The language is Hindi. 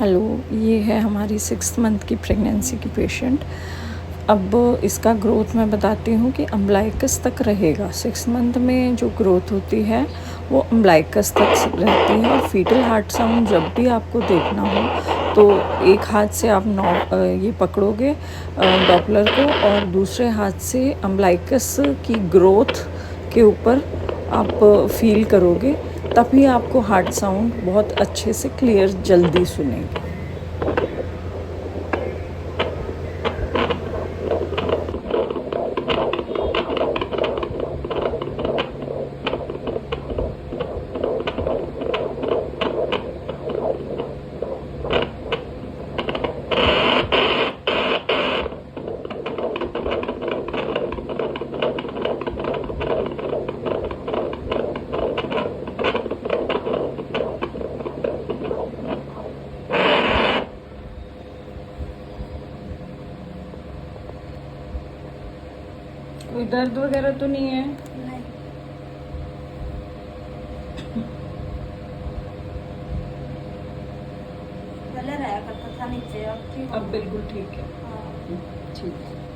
हेलो, ये है हमारी 6th मंथ की प्रेगनेंसी की पेशेंट। अब इसका ग्रोथ मैं बताती हूँ कि अम्बलाइकस तक रहेगा। 6th मंथ में जो ग्रोथ होती है वो अम्बलाइकस तक रहती है। और फीटल हार्ट साउंड जब भी आपको देखना हो तो एक हाथ से आप ये पकड़ोगे डॉपलर को और दूसरे हाथ से अम्बलाइकस की ग्रोथ के ऊपर आप फील करोगे, तभी आपको हार्ट साउंड बहुत अच्छे से क्लियर जल्दी सुनेंगे। कोई दर्द वगैरह तो नहीं है? नहीं। पहले रहा करता था नीचे, अब ठीक अब बिल्कुल ठीक है। हाँ। ठीक है।